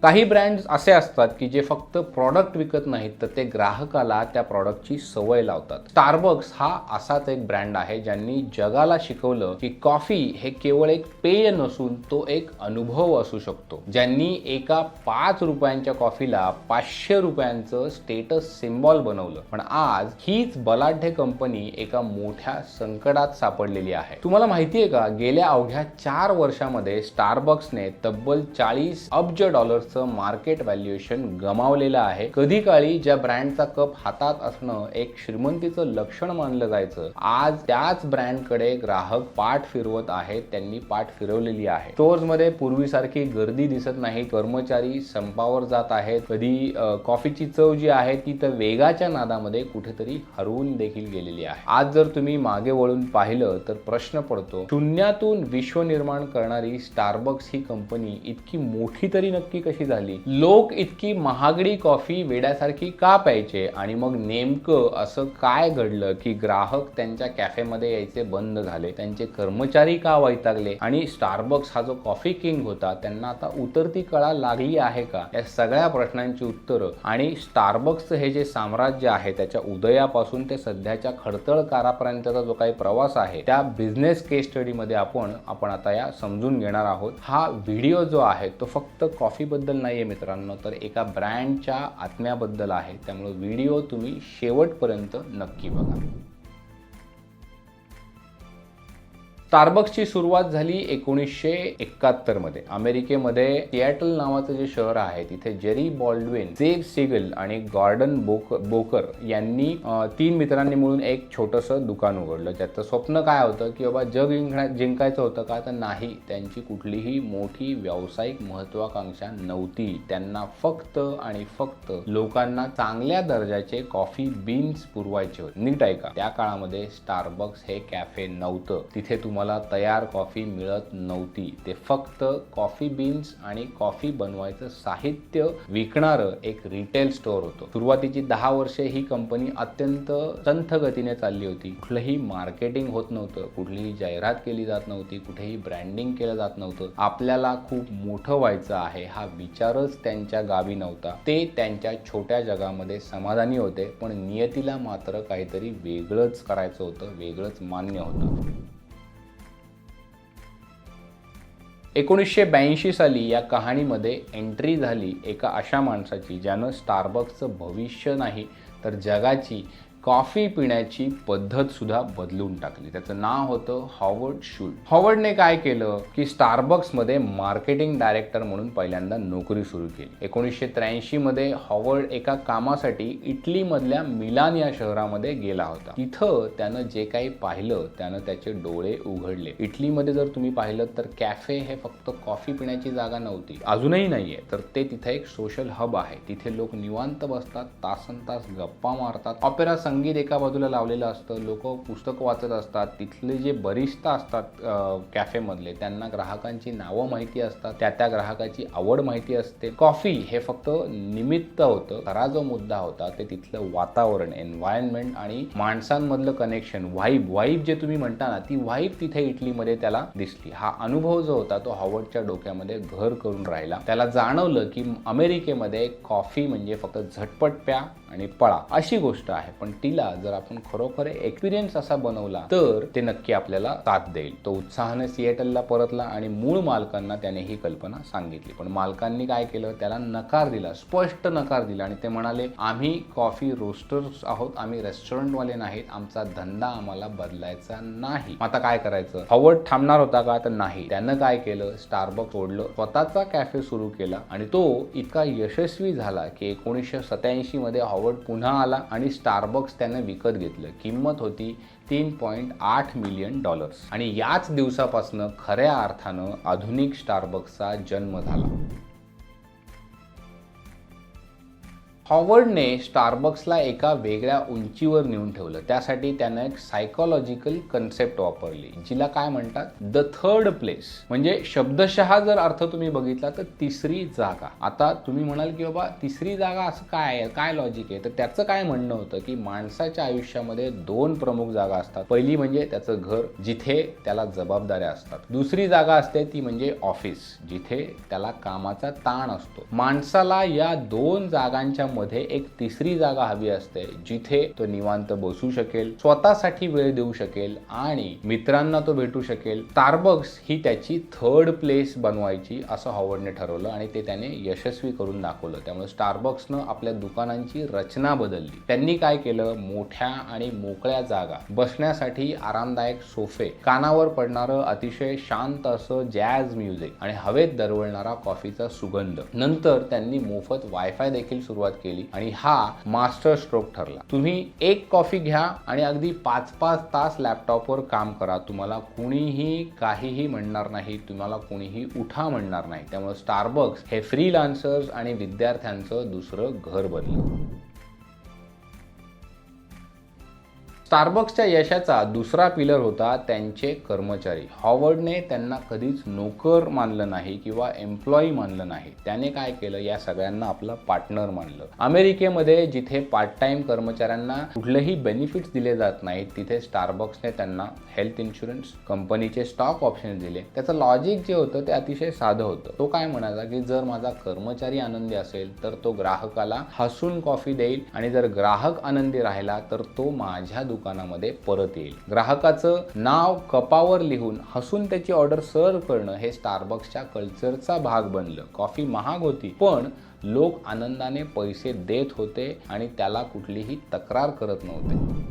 काही ब्रँड्स असे असतात की जे फक्त प्रॉडक्ट विकत नाहीत, तर ते ग्राहकाला त्या प्रॉडक्टची सवय लावतात. स्टारबक्स हा असाच एक ब्रँड आहे ज्यांनी जगाला शिकवलं की कॉफी हे केवळ एक पेय नसून तो एक अनुभव असू शकतो. ज्यांनी एका 5 रुपयांच्या कॉफीला 500 रुपयांचं स्टेटस सिम्बॉल बनवलं. पण आज हीच बलाढ्य कंपनी एका मोठ्या संकटात सापडलेली आहे. तुम्हाला माहिती आहे का, गेल्या अवघ्या 4 वर्षामध्ये स्टारबक्सने तब्बल $40 अब्ज मार्केट व्हॅल्युएशन गमावलेलं आहे. कधी काळी ज्या ब्रँडचा कप हातात असणं एक श्रीमंतीचं लक्षण मानलं जायचं, आज त्याच ब्रँडकडे ग्राहक पाठ फिरवत आहेत. त्यांनी पाठ फिरवलेली आहे. स्टोअर्समध्ये पूर्वीसारखी गर्दी दिसत नाही. कर्मचारी संपावर जात आहेत. कधी कॉफीची चव जी आहे ती तर वेगाच्या नादामध्ये कुठेतरी हरवून देखील गेलेली आहे. आज जर तुम्ही मागे वळून पाहिलं तर प्रश्न पडतो, शून्यातून विश्व निर्माण करणारी स्टारबक्स ही कंपनी इतकी मोठी तरी नक्की कशी झाली? लोक इतकी महागडी कॉफी वेड्यासारखी का प्यायचे? आणि मग नेमकं असं काय घडलं की ग्राहक त्यांच्या कॅफेमध्ये यायचे बंद झाले? त्यांचे कर्मचारी का वैतागले? आणि स्टारबक्स हा जो कॉफी किंग होता त्यांना आता उतरती कळा लागली आहे का? या सगळ्या प्रश्नांची उत्तरं आणि स्टारबक्सचं हे जे साम्राज्य आहे त्याच्या उदयापासून ते सध्याच्या खडतळ कारापर्यंतचा जो काही प्रवास आहे त्या बिझनेस केस स्टडीमध्ये आपण आता या समजून घेणार आहोत. हा व्हिडिओ जो आहे तो फक्त कॉफी बद्दल नाहीये मित्रांनो, तर एका ब्रँडच्या आत्म्याबद्दल आहे. त्यामुळे व्हिडिओ तुम्ही शेवटपर्यंत नक्की बघा. स्टारबक्सची सुरुवात झाली 1971 मध्ये. अमेरिकेमध्ये सिॲटल नावाचं जे शहर आहे तिथे जेरी बॉल्डविन, जेफ सिगल आणि गॉर्डन बोकर यांनी 3 मित्रांनी मिळून एक छोटंसं दुकान उघडलं. त्याचं स्वप्न काय होतं की बाबा जग जिंकायचं होतं का? तर नाही, त्यांची कुठलीही मोठी व्यावसायिक महत्वाकांक्षा नव्हती. त्यांना फक्त आणि फक्त लोकांना चांगल्या दर्जाचे कॉफी बीन्स पुरवायचे होते. नीट ऐका, त्या काळामध्ये स्टारबक्स हे कॅफे नव्हतं. तिथे तुम्हाला तयार कॉफी मिळत नव्हती. ते फक्त कॉफी बीन्स आणि कॉफी बनवायचं साहित्य विकणारं एक रिटेल स्टोअर होतं. सुरुवातीची 10 वर्षे ही कंपनी अत्यंत संथ गतीने चालली होती. कुठलंही मार्केटिंग होत नव्हतं, कुठलीही जाहिरात केली जात नव्हती, कुठेही ब्रँडिंग केलं जात नव्हतं. आपल्याला खूप मोठं व्हायचं आहे हा विचारच त्यांच्या गावी नव्हता. ते त्यांच्या छोट्या जगामध्ये समाधानी होते, पण नियतीला मात्र काहीतरी वेगळंच करायचं होतं, वेगळंच मान्य होतं. 1982 साली या कहाणीमध्ये एंट्री झाली एका अशा माणसाची ज्यानं स्टारबक्सचं भविष्य नाही तर जगाची कॉफी पिण्याची पद्धत सुद्धा बदलून टाकली. त्याचं नाव होतं हॉवर्ड शुल्ट. हॉवर्डने काय केलं की स्टारबक्समध्ये मार्केटिंग डायरेक्टर म्हणून पहिल्यांदा नोकरी सुरू केली. 1983 मध्ये हॉवर्ड एका कामासाठी इटलीमधल्या मिलान या शहरामध्ये गेला होता. तिथं त्यानं जे काही पाहिलं त्यानं त्याचे डोळे उघडले. इटलीमध्ये जर तुम्ही पाहिलं तर कॅफे हे फक्त कॉफी पिण्याची जागा नव्हती, अजूनही नाहीये, तर ते तिथे एक सोशल हब आहे. तिथे लोक निवांत बसतात, तासनतास गप्पा मारतात. ऑपेरा संगीत एका बाजूला लावलेलं असतं, लोक पुस्तक वाचत असतात. तिथले जे बरिस्ता असतात कॅफेमधले त्यांना ग्राहकांची नावं माहिती असतात, त्या ग्राहकाची आवड माहिती असते. कॉफी हे फक्त निमित्त होतं. खरा जो मुद्दा होता ते तिथलं वातावरण, एन्व्हायरमेंट आणि माणसांमधलं कनेक्शन, व्हाईब जे तुम्ही म्हणता ना, ती व्हाईब तिथे इटलीमध्ये त्याला दिसली. हा अनुभव जो होता तो हॉवर्डच्या डोक्यामध्ये घर करून राहिला. त्याला जाणवलं की अमेरिकेमध्ये कॉफी म्हणजे फक्त झटपट प्या आणि पळा अशी गोष्ट आहे, पण तिला जर आपण खरोखर एक्सपिरियन्स असा बनवला तर ते नक्की आपल्याला साथ देईल. तो उत्साहाने सिॲटलला परतला आणि मूळ मालकांना त्याने ही कल्पना सांगितली. पण मालकांनी काय केलं, त्याला नकार दिला, स्पष्ट नकार दिला. आणि ते म्हणाले, आम्ही कॉफी रोस्टर्स आहोत, आम्ही रेस्टॉरंटवाले नाहीत, आमचा धंदा आम्हाला बदलायचा नाही. आता काय करायचं? हॉवर्ड थांबणार होता का? तर नाही. त्यानं काय केलं, स्टारबक्स सोडलं, स्वतःचा कॅफे सुरू केला आणि तो इतका यशस्वी झाला की 1987 मध्ये हॉवर्ड पुन्हा आला आणि स्टारबक्स त्याने विकत घेतलं. किंमत होती $3.8 मिलियन. आणि याच दिवसापासून खऱ्या अर्थानं आधुनिक स्टारबक्सचा जन्म झाला. हॉवर्डने स्टारबक्सला एका वेगळ्या उंचीवर नेऊन ठेवलं. त्यासाठी त्यानं एक सायकोलॉजिकल कन्सेप्ट वापरली, जिला काय म्हणतात द थर्ड प्लेस. म्हणजे शब्दशः जर अर्थ तुम्ही बघितला तर तिसरी जागा. आता तुम्ही म्हणाल की बाबा तिसरी जागा असं काय आहे, काय लॉजिक आहे? तर त्याचं काय म्हणणं होतं की माणसाच्या आयुष्यामध्ये दोन प्रमुख जागा असतात. पहिली म्हणजे त्याचं घर, जिथे त्याला जबाबदाऱ्या असतात. दुसरी जागा असते ती म्हणजे ऑफिस, जिथे त्याला कामाचा ताण असतो. माणसाला या दोन जागांच्या मध्ये एक तिसरी जागा हवी असते, जिथे तो निवांत बसू शकेल, स्वतःसाठी वेळ देऊ शकेल आणि मित्रांना तो भेटू शकेल. स्टारबक्स ही त्याची थर्ड प्लेस बनवायची असं हॉवर्डने ठरवलं आणि ते त्याने यशस्वी करून दाखवलं. त्यामुळे स्टारबक्सनं आपल्या दुकानांची रचना बदलली. त्यांनी काय केलं, मोठ्या आणि मोकळ्या जागा, बसण्यासाठी आरामदायक सोफे, कानावर पडणारं अतिशय शांत असं जॅझ म्युझिक आणि हवेत दरवळणारा कॉफीचा सुगंध. नंतर त्यांनी मोफत वायफाय देखील सुरुवात केली आणि हा मास्टर स्ट्रोक ठरला. तुम्ही एक कॉफी घ्या आणि अगदी 5-5 तास लॅपटॉपवर काम करा. तुम्हाला कुणीही काहीही म्हणणार नाही, तुम्हाला कुणीही उठा म्हणणार नाही. त्यामुळे स्टारबक्स हे फ्रीलान्सर्स आणि विद्यार्थ्यांचं दुसरं घर बनलं. स्टारबक्सच्या यशाचा दुसरा पिलर होता त्यांचे कर्मचारी. हॉवर्डने त्यांना कधीच नोकर मानलं नाही किंवा एम्प्लॉई मानलं नाही. त्याने काय केलं, या सगळ्यांना आपला पार्टनर मानलं. अमेरिकेमध्ये जिथे पार्ट टाइम कर्मचाऱ्यांना कुठलेही बेनिफिट्स दिले जात नाहीत, तिथे स्टारबक्सने त्यांना हेल्थ इन्शुरन्स, कंपनीचे स्टॉक ऑप्शन दिले. त्याचं लॉजिक जे होतं ते अतिशय साधं होतं. तो काय म्हणाला की जर माझा कर्मचारी आनंदी असेल तर तो ग्राहकाला हसून कॉफी देईल आणि जर ग्राहक आनंदी राहिला तर तो माझ्या दुकानामध्ये परत येईल. ग्राहकाचं नाव कपावर लिहून हसून त्याची ऑर्डर सर्व्ह करणं हे स्टारबक्सच्या कल्चरचा भाग बनलं. कॉफी महाग होती, पण लोक आनंदाने पैसे देत होते आणि त्याला कुठलीही तक्रार करत नव्हते.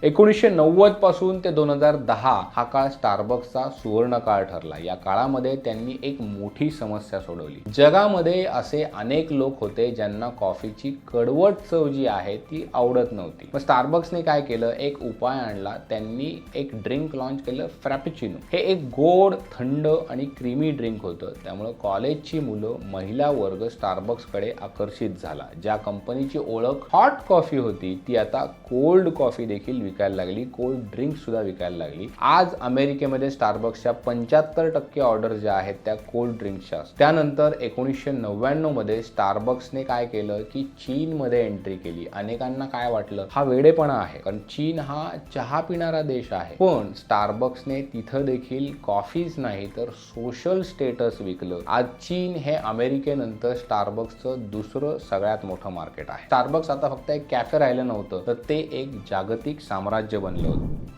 1990 पासून ते 2010 हा काळ स्टारबक्सचा सुवर्ण काळ ठरला. या काळामध्ये त्यांनी एक मोठी समस्या सोडवली. जगामध्ये असे अनेक लोक होते ज्यांना कॉफीची कडवट चव जी आहे ती आवडत नव्हती. मग स्टारबक्सने काय केलं, एक उपाय आणला. त्यांनी एक ड्रिंक लॉन्च केलं, फ्रॅपेचिनो. हे एक गोड, थंड आणि क्रीमी ड्रिंक होतं. त्यामुळे कॉलेजची मुलं, महिला वर्ग स्टारबक्सकडे आकर्षित झाला. ज्या कंपनीची ओळख हॉट कॉफी होती ती आता कोल्ड कॉफी देखील विकायला लागली, कोल्ड ड्रिंक सुद्धा विकायला लागली. आज अमेरिकेमध्ये स्टारबक्सच्या 75% ऑर्डर ज्या आहेत त्या कोल्ड ड्रिंक्सच्या असतात. त्यानंतर 1999 मध्ये स्टारबक्सने काय केलं की चीनमध्ये एंट्री केली. अनेकांना काय वाटलं, हा वेडेपणा आहे, कारण चीन हा चहा पिणारा देश आहे. पण स्टारबक्सने तिथं देखील कॉफीच नाही तर सोशल स्टेटस विकलं. आज चीन हे अमेरिकेनंतर स्टारबक्सचं दुसरं सगळ्यात मोठं मार्केट आहे. स्टारबक्स आता फक्त एक कॅफे राहिलं नव्हतं, तर ते एक जागतिक साम्राज्य बनलं होतं.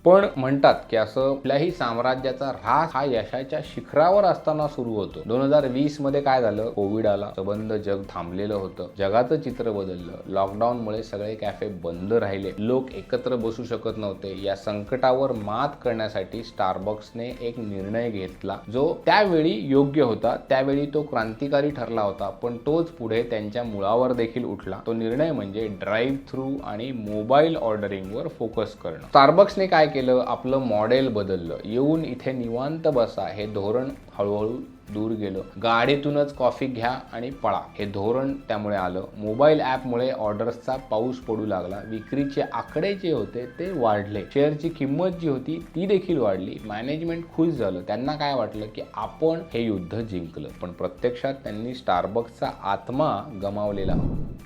पण म्हणतात की असं कुठल्याही साम्राज्याचा ऱ्हास हा यशाच्या शिखरावर असताना सुरू होतो. 2020 मध्ये काय झालं, कोविड आला, संबंध जग थांबलेलं होतं, जगाचं चित्र बदललं. लॉकडाऊनमुळे सगळे कॅफे बंद राहिले, लोक एकत्र बसू शकत नव्हते. या संकटावर मात करण्यासाठी स्टारबक्सने एक निर्णय घेतला, जो त्यावेळी योग्य होता, त्यावेळी तो क्रांतिकारी ठरला होता, पण तोच पुढे त्यांच्या मुळावर देखील उठला. तो निर्णय म्हणजे ड्राईव्ह थ्रू आणि मोबाईल ऑर्डरिंगवर फोकस करणं. स्टारबक्सने काय केलं, आपलं मॉडेल बदललं. येऊन इथे निवांत बसा हे धोरण हळूहळू दूर गेलं. गाडीतूनच कॉफी घ्या आणि पळा हे धोरण त्यामुळे आलं. मोबाईल ॲपमुळे ऑर्डर्सचा पाऊस पडू लागला. विक्रीचे आकडे जे होते ते वाढले. शेअरची किंमत जी होती ती देखील वाढली. मॅनेजमेंट खुश झालं. त्यांना काय वाटलं की आपण हे युद्ध जिंकलं. पण प्रत्यक्षात त्यांनी स्टारबक्सचा आत्मा गमावलेला होता.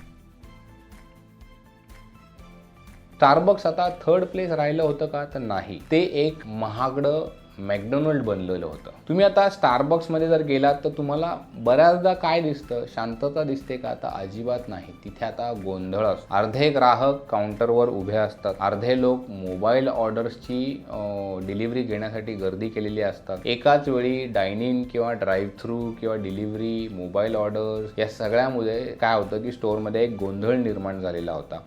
स्टारबक्स आता थर्ड प्लेस राहिलं होतं का, तर नाही. ते एक महागडं मॅकडोनल्ड बनलेलं होतं. तुम्ही आता स्टारबक्समध्ये जर गेलात तर तुम्हाला बऱ्याचदा काय दिसतं, शांतता दिसते का, आता अजिबात नाही. तिथे आता गोंधळ असतो. अर्धे ग्राहक काउंटरवर उभे असतात, अर्धे लोक मोबाईल ऑर्डर्सची डिलिव्हरी घेण्यासाठी गर्दी केलेली असतात. एकाच वेळी डाईन इन किंवा ड्राईव्ह थ्रू किंवा डिलिव्हरी, मोबाईल ऑर्डर्स या सगळ्यामुळे काय होतं की स्टोअरमध्ये एक गोंधळ निर्माण झालेला होता.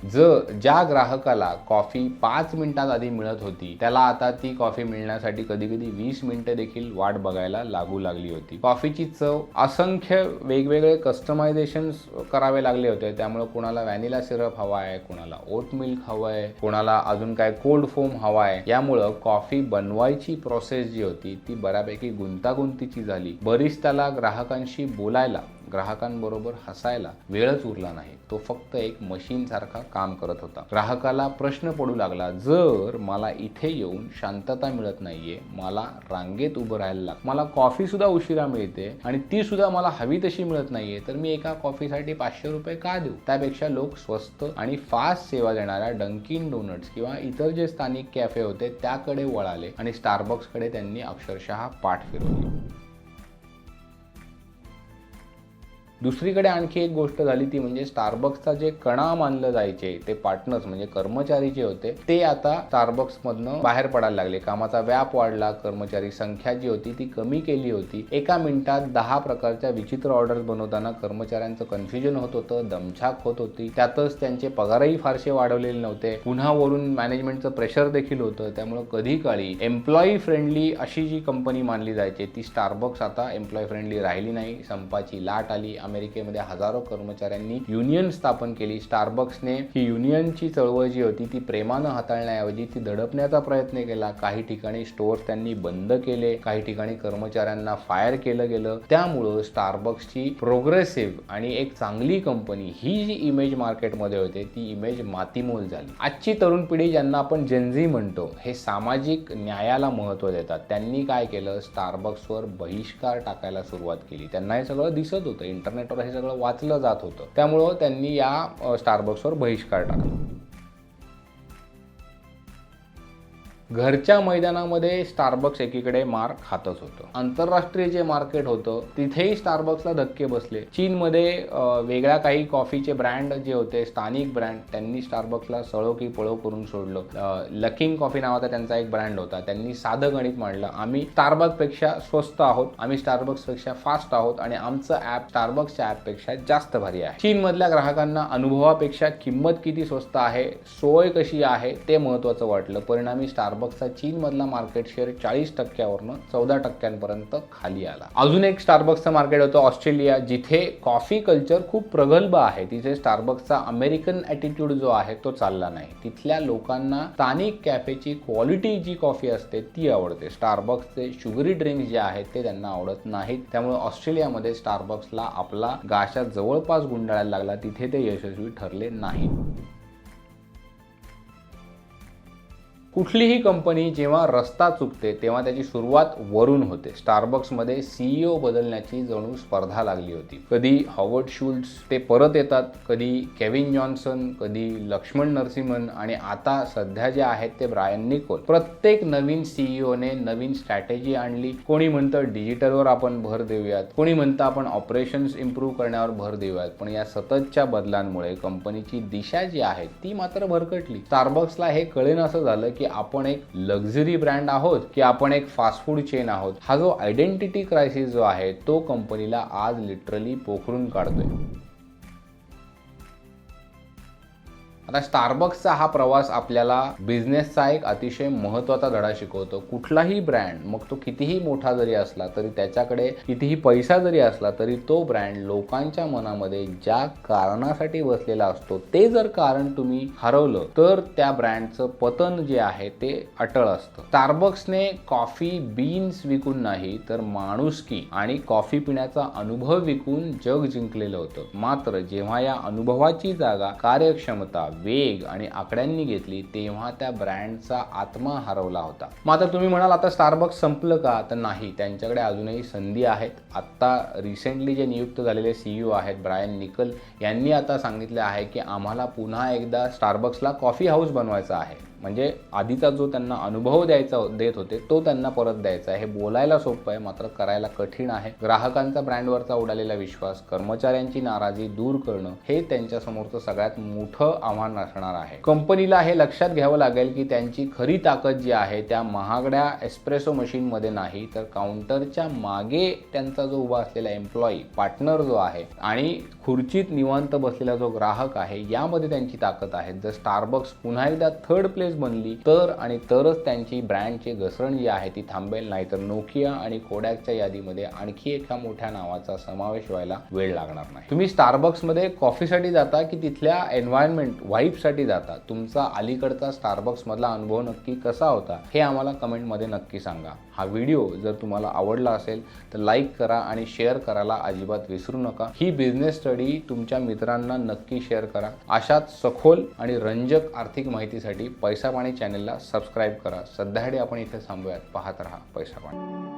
ज्या ग्राहकाला कॉफी 5 मिनिटात आधी मिळत होती त्याला आता ती कॉफी मिळण्यासाठी कधी कधी 20 मिनिटं देखील वाट बघायला लागू लागली होती. कॉफीची चव असंख्य वेगवेगळे कस्टमायझेशन्स करावे लागले होते. त्यामुळे कोणाला व्हॅनिला सिरप हवा आहे, कोणाला ओट मिल्क हवं आहे, कोणाला अजून काय कोल्ड फोम हवा आहे. यामुळं कॉफी बनवायची प्रोसेस जी होती ती बऱ्यापैकी गुंतागुंतीची झाली. बरीच त्याला ग्राहकांशी बोलायला, ग्राहकांबरोबर हसायला वेळच उरला नाही. तो फक्त एक मशीन सारखा काम करत होता. ग्राहकाला प्रश्न पडू लागला, जर मला इथे येऊन शांतता मिळत नाहीये, मला रांगेत उभं राहायला लागतं, मला कॉफी सुद्धा उशिरा मिळते आणि ती सुद्धा मला हवी तशी मिळत नाहीये, तर मी एका कॉफीसाठी 500 रुपये का देऊ? त्यापेक्षा लोक स्वस्त आणि फास्ट सेवा देणाऱ्या डंकिन डोनट्स किंवा इतर जे स्थानिक कॅफे होते त्याकडे वळाले आणि स्टारबक्सकडे त्यांनी अक्षरशः पाठ फिरवली. दुसरीकडे आणखी एक गोष्ट झाली ती म्हणजे स्टारबक्सचा जे कणा मानलं जायचे ते पार्टनर्स म्हणजे कर्मचारी जे होते ते आता स्टारबक्समधनं बाहेर पडायला लागले. कामाचा व्याप वाढला, कर्मचारी संख्या जी होती ती कमी केली होती. एका मिनिटात 10 प्रकारच्या विचित्र ऑर्डर्स बनवताना कर्मचाऱ्यांचं कन्फ्युजन होत होतं, दमछाक होत होती. त्यातच त्यांचे पगारही फारसे वाढवलेले नव्हते. पुन्हा वरून मॅनेजमेंटचं प्रेशर देखील होतं. त्यामुळे कधी काळी एम्प्लॉई फ्रेंडली अशी जी कंपनी मानली जायची ती स्टारबक्स आता एम्प्लॉई फ्रेंडली राहिली नाही. संपाची लाट आली. अमेरिकेमध्ये हजारो कर्मचाऱ्यांनी युनियन स्थापन केली. स्टारबक्सने ही युनियनची चळवळ जी होती ती प्रेमानं हाताळण्याऐवजी ती दडपण्याचा प्रयत्न केला. काही ठिकाणी स्टोअर्स त्यांनी बंद केले, काही ठिकाणी कर्मचाऱ्यांना फायर केलं गेलं. त्यामुळं स्टारबक्सची प्रोग्रेसिव्ह आणि एक चांगली कंपनी ही जी इमेज मार्केटमध्ये होते ती इमेज मातीमोल झाली. आजची तरुण पिढी ज्यांना आपण जेनझी म्हणतो हे सामाजिक न्यायाला महत्त्व देतात. त्यांनी काय केलं, स्टारबक्सवर बहिष्कार टाकायला सुरुवात केली. त्यांना हे सगळं दिसत होतं, इंटरनेटवर हे सगळं वाचलं जात होतं. त्यामुळं त्यांनी या स्टारबक्सवर बहिष्कार टाकला. घरच्या मैदानामध्ये स्टारबक्स एकीकडे मार खातच होतं. आंतरराष्ट्रीय जे मार्केट होतं तिथेही स्टारबक्सला धक्के बसले. चीनमध्ये वेगळ्या काही कॉफीचे ब्रँड जे होते, स्थानिक ब्रँड, त्यांनी स्टारबक्सला सळो की पळो करून सोडलं. लकिंग कॉफी नावाचा त्यांचा एक ब्रँड होता. त्यांनी साधं गणित मांडलं, आम्ही स्टारबक्सपेक्षा स्वस्त आहोत, आम्ही स्टारबक्सपेक्षा फास्ट आहोत आणि आमचं ॲप स्टारबक्सच्या ॲपपेक्षा जास्त भारी आहे. चीनमधल्या ग्राहकांना अनुभवापेक्षा किंमत किती स्वस्त आहे, सोय कशी आहे ते महत्त्वाचं वाटलं. परिणामी स्टारबक्सचा चीनमधला मार्केट शेअर 40% 14% खाली आला. अजून एक स्टारबक्सचं मार्केट होतं ऑस्ट्रेलिया, जिथे कॉफी कल्चर खूप प्रगल्भ आहे. तिथे स्टारबक्सचा अमेरिकन ॲटिट्यूड जो आहे तो चालला नाही. तिथल्या लोकांना स्थानिक कॅफेची क्वालिटी जी कॉफी असते ती आवडते. स्टारबक्सचे शुगरी ड्रिंक्स जे आहेत ते त्यांना आवडत नाहीत. त्यामुळे ऑस्ट्रेलियामध्ये स्टारबक्सला आपला गाशा जवळपास गुंडाळायला लागला. तिथे ते यशस्वी ठरले नाही. कुठलीही कंपनी जेव्हा रस्ता चुकते तेव्हा त्याची सुरुवात वरून होते. स्टारबक्समध्ये CEO बदलण्याची जणू स्पर्धा लागली होती. कधी हॉवर्ड शुल्ट्झ ते परत येतात, कधी केविन जॉन्सन, कधी लक्ष्मण नरसिम्हन आणि आता सध्या जे आहेत ते ब्रायन निकोल. प्रत्येक नवीन CEOने नवीन स्ट्रॅटेजी आणली. कोणी म्हणतं डिजिटलवर आपण भर देऊयात, कोणी म्हणतं आपण ऑपरेशन्स इम्प्रूव्ह करण्यावर भर देऊयात. पण या सततच्या बदलांमुळे कंपनीची दिशा जी आहे ती मात्र भरकटली. स्टारबक्सला हे कळेन असं झालं की आपण एक लक्झरी ब्रँड आहोत की आपण एक फास्ट फूड चेन आहोत. हा जो आयडेंटिटी क्रायसिस जो आहे तो कंपनीला आज लिटरली पोखरून काढतोय. आता स्टारबक्सचा हा प्रवास आपल्याला बिझनेसचा एक अतिशय महत्त्वाचा धडा शिकवतो. कुठलाही ब्रँड, मग तो कितीही मोठा जरी असला तरी, त्याच्याकडे कितीही पैसा जरी असला तरी, तो ब्रँड लोकांच्या मनामध्ये ज्या कारणासाठी बसलेला असतो ते जर कारण तुम्ही हरवलं तर त्या ब्रँडचं पतन जे आहे ते अटळ असतं. स्टारबक्सने कॉफी बीन्स विकून नाही तर माणुसकी आणि कॉफी पिण्याचा अनुभव विकून जग जिंकलेलं होतं. मात्र जेव्हा या अनुभवाची जागा कार्यक्षमता, वेग आणि आकड्यांनी घेतली तेव्हा त्या ब्रँडचा आत्मा हरवला होता. मात्र तुम्ही म्हणाल आता स्टारबक्स संपलं का? तर नाही, त्यांच्याकडे अजूनही संधी आहेत. आत्ता रिसेंटली जे नियुक्त झालेले CEO आहेत ब्रायन निकल यांनी आता सांगितले आहे की आम्हाला पुन्हा एकदा स्टारबक्सला कॉफी हाऊस बनवायचा आहे. म्हणजे आधीचा जो त्यांना अनुभव देत होते तो त्यांना परत द्यायचा आहे. हे बोलायला सोपं आहे मात्र करायला कठीण आहे. ग्राहकांचा ब्रँडवरचा उडालेला विश्वास, कर्मचाऱ्यांची नाराजी दूर करणं हे त्यांच्या समोरचं सगळ्यात मोठं आव्हान असणार आहे. कंपनीला हे लक्षात घ्यावं लागेल की त्यांची खरी ताकद जी आहे त्या महागड्या एस्प्रेसो मशीनमध्ये नाही तर काउंटरच्या मागे त्यांचा जो उभा असलेला एम्प्लॉई पार्टनर जो आहे आणि खुर्चीत निवांत बसलेला जो ग्राहक आहे यामध्ये त्यांची ताकद आहे. जर स्टारबक्स पुन्हा एकदा थर्ड प्लेस सक्सेस बनली तर आणि तरच त्यांची ब्रँडची घसरण जी आहे ती थांबेल, नाहीतर नोकिया आणि कोडॅकच्या यादीमध्ये आणखी एका मोठ्या नावाचा समावेश व्हायला वेळ लागणार नाही. तुम्ही स्टारबक्समध्ये कॉफीसाठी जाता की तिथल्या एन्व्हायरमेंट वाईबसाठी जाता? तुमचा अलीकडचा स्टारबक्स मधला अनुभव नक्की कसा होता हे आम्हाला कमेंटमध्ये नक्की सांगा. हा व्हिडिओ जर तुम्हाला आवडला असेल तर लाईक करा आणि शेअर करायला अजिबात विसरू नका. ही बिझनेस स्टडी तुमच्या मित्रांना नक्की शेअर करा. अशाच सखोल आणि रंजक आर्थिक माहितीसाठी पैसा पाणी चॅनलला सबस्क्राईब करा. सध्यासाठी आपण इथे थांबूयात. पाहत रहा पैसा पाणी.